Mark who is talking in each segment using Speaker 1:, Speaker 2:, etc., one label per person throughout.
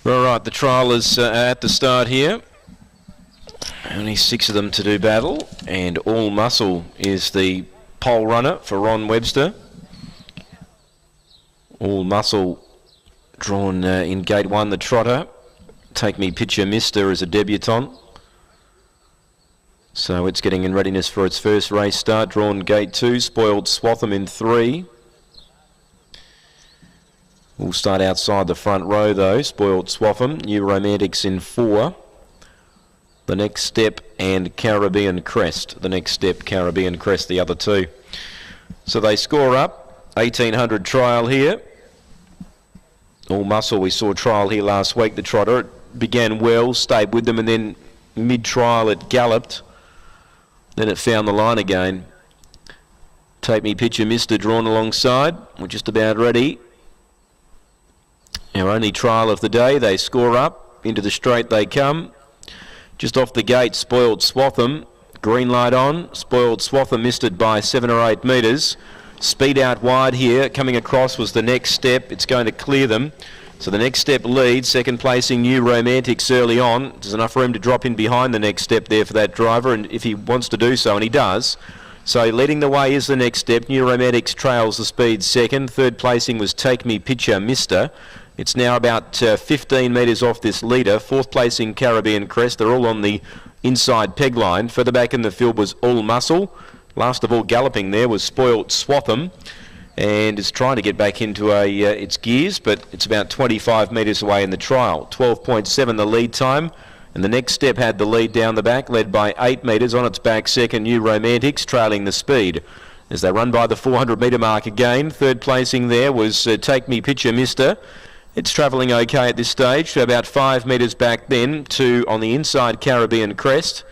Speaker 1: All right, the trial is at the start here. Only 6 of them to do battle, and All Muscle is the pole runner for Ron Webster. All Muscle drawn in gate 1, the trotter. Take Me Picture Mister as a debutant. So it's getting in readiness for its first race start. Drawn gate 2, Spoiled Swatham in 3. We'll start outside the front row though. Spoiled Swatham, New Romantics in 4. The Next Step and Caribbean Crest. The Next Step, Caribbean Crest, the other 2. So they score up. 1800 trial here. All Muscle, we saw trial here last week. The trotter, it began well, stayed with them, and then mid-trial it galloped. Then it found the line again. Take Me Picture Mister drawn alongside. We're just about ready. Our only trial of the day. They score up. Into the straight they come. Just off the gate, Spoiled Swatham. Green light on. Spoiled Swatham missed it by 7 or 8 metres. Speed out wide here. Coming across was the Next Step. It's going to clear them. So the Next Step leads. Second placing New Romantics early on. There's enough room to drop in behind the Next Step there for that driver, and if he wants to do so, and he does. So leading the way is the Next Step. New Romantics trails the speed second. Third placing was Take Me Picture Mister. It's now about 15 metres off this leader. Fourth placing Caribbean Crest. They're all on the inside peg line. Further back in the field was All Muscle. Last of all galloping there was Spoiled Swatham, and it's trying to get back into its gears, but it's about 25 metres away in the trial. 12.7 the lead time, and the Next Step had the lead down the back, led by 8 metres. On its back second, New Romantics, trailing the speed as they run by the 400 metre mark again. Third placing there was Take Me Picture Mister. It's travelling okay at this stage, so about 5 metres back then to on the inside Caribbean Crest.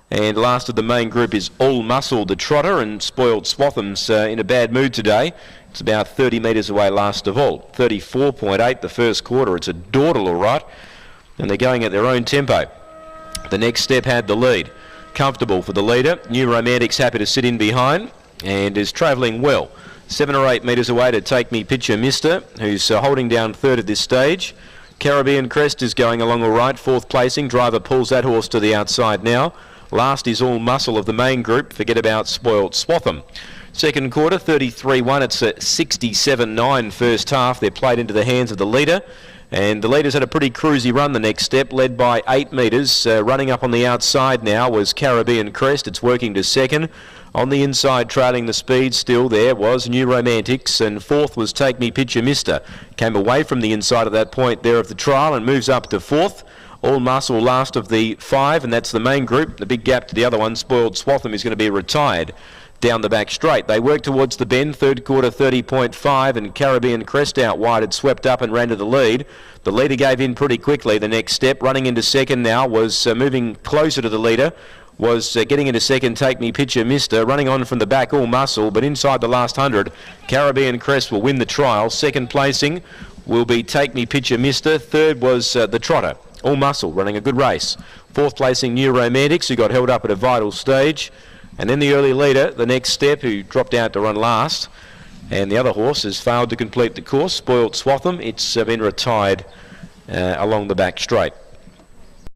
Speaker 1: And last of the main group is All Muscle, the trotter, and Spoiled Swatham's in a bad mood today. It's about 30 metres away last of all. 34.8 the first quarter. It's a dawdle, all right. And they're going at their own tempo. The Next Step had the lead. Comfortable for the leader. New Romantics happy to sit in behind and is travelling well. 7 or 8 metres away to Take Me Picture Mister, who's holding down third at this stage. Caribbean Crest is going along all right. Fourth placing. Driver pulls that horse to the outside now. Last is All Muscle of the main group. Forget about Spoiled Swatham. Second quarter, 33-1. It's a 67-9 first half. They're played into the hands of the leader. And the leader's had a pretty cruisy run the Next Step, led by 8 metres. Running up on the outside now was Caribbean Crest. It's working to second. On the inside, trailing the speed still there was New Romantics, and fourth was Take Me Picture Mister. Came away from the inside at that point there of the trial and moves up to fourth. All Muscle last of the 5, and that's the main group. The big gap to the other one, Spoiled Swatham, is going to be retired down the back straight. They work towards the bend, third quarter 30.5, and Caribbean Crest out wide had swept up and ran to the lead. The leader gave in pretty quickly. The Next Step running into second now was moving closer to the leader. Was getting into second, Take Me Picture Mister. Running on from the back, All Muscle, but inside the last 100, Caribbean Crest will win the trial. Second placing will be Take Me Picture Mister. Third was the trotter, All Muscle, running a good race. Fourth placing, New Romantics, who got held up at a vital stage. And then the early leader, the Next Step, who dropped out to run last. And the other horse has failed to complete the course, Spoiled Swatham. It's been retired along the back straight.